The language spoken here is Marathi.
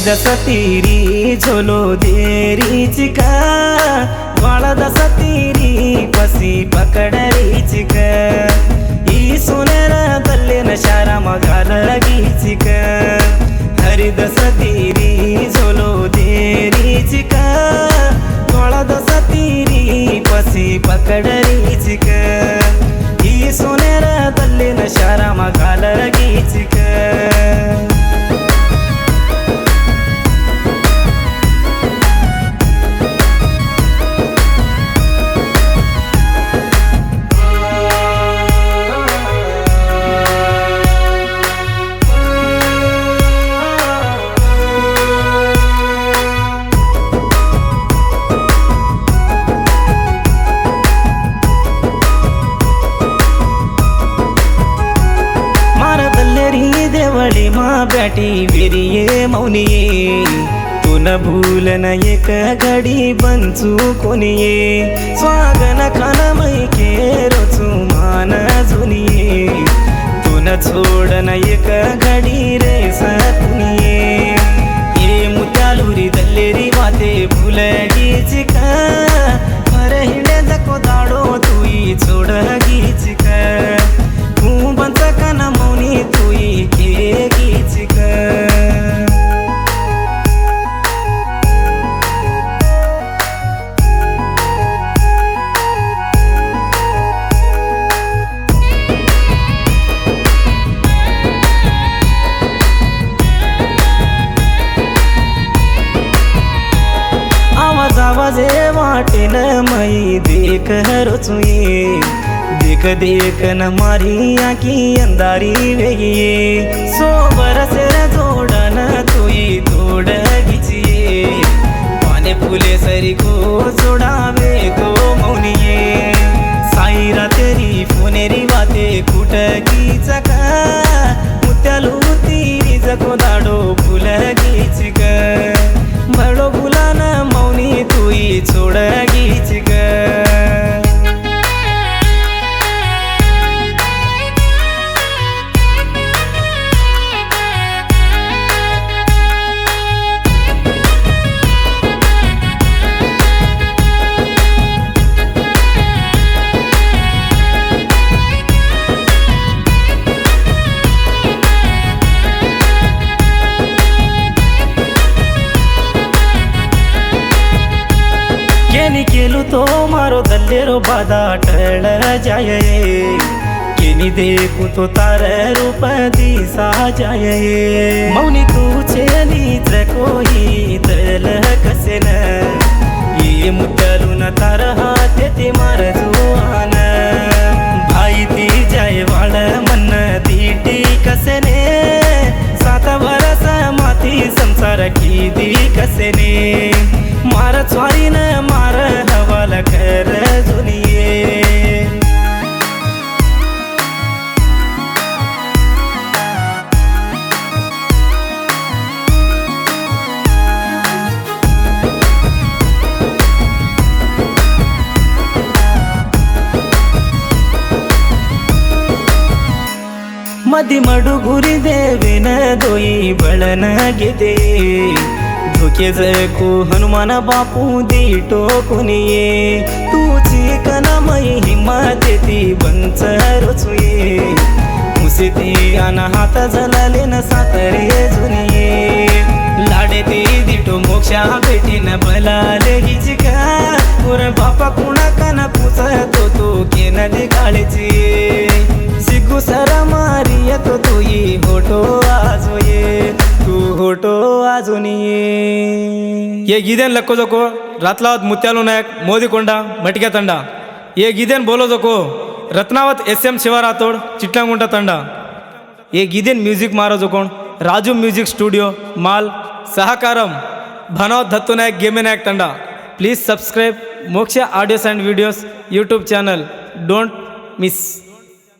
हरिदस तीरी झोलो देरी चिका वाळदस तीरी पसी पकडरी चिका ई सोनेरा दल्लेन शारा मगाल गीचिक हरिदस तीरी झोलो देरी चिका वाळदस तीरी पसी पकडरी चिक ई सोनेरा दल्लेन शारा मगाल गीचिक देवळी मा बैठी बेरिये मौनिये तू न भूल न एक घडी बंचू कोनिये स्वागन खान मै के रोचू मान जुनिये तू न छोड न एक घडी रे सकुनिये ये मुत्यालुरी दल्लेरी वाते भूल गीचिका अरे हिंडे दको दाडो तुई छोड गीचिका तू बंच कान मौनी तुई के गीचिका आवाज आवाजे वाटेन मई देख रोचुये देख देख न मारी आखी अंधारी वेगिये सो बरसे जोडन तुई तोड घिचिये पाने फुले सरी को जोडावे को मौनिये साईरा तेरी फोनेरी वाते कुट गीचका मुत्यालू तीरी जको दाडो फुल गीचिक बडो फुलान मौनी तुई छोड गीचिक केनी केलू तो मारो दल्लेरो बाधा टळ जाये केनी देखू तो तार रूप दिसा जाये मौनी तुझे नीच कोई तल कसेन ये मुद्दलून तार हाते ते मार जुआन भाई ती जाय वाळ मन दीटी कसेने 7 वर्ष माती संसार की दी कसेने मार स्वारीन मार हवाल कर जुनिये मदी मडुगुरी देवेन दोई बळन गिदे धोके जको हनुमान बापू दीटो कोनिये तुची कनमई हिम्मत ती बंच रोचुये मुसिती अन हात जलाले न सातरे जुनिये लाडे ती दीटो मोक्षा भेटीन भलाले हिचिका पुर बापा कुणा कन पुसतो तो केन दे काळची सिगु सर मारिय तो तुई होटो आजोये तू होटो आजुनिये ये गिदेन लक्को जको रातलावत मुत्यालू नायक मोदीकोंड मटिक्या ತಂಡ ये गिदेन बोलो जको रत्नावत SM शिवा राठोड चिटलांगुंटा ತಂಡ ये गिदेन म्यूजिक मारो जकोण राजू म्यूजिक स्टूडियो माल सहकारम भनोत दत्तू नायक गेमे नायक ತಂಡ प्लीज सब्सक्राइब मोक्ष audios end videos YouTube channel don't miss.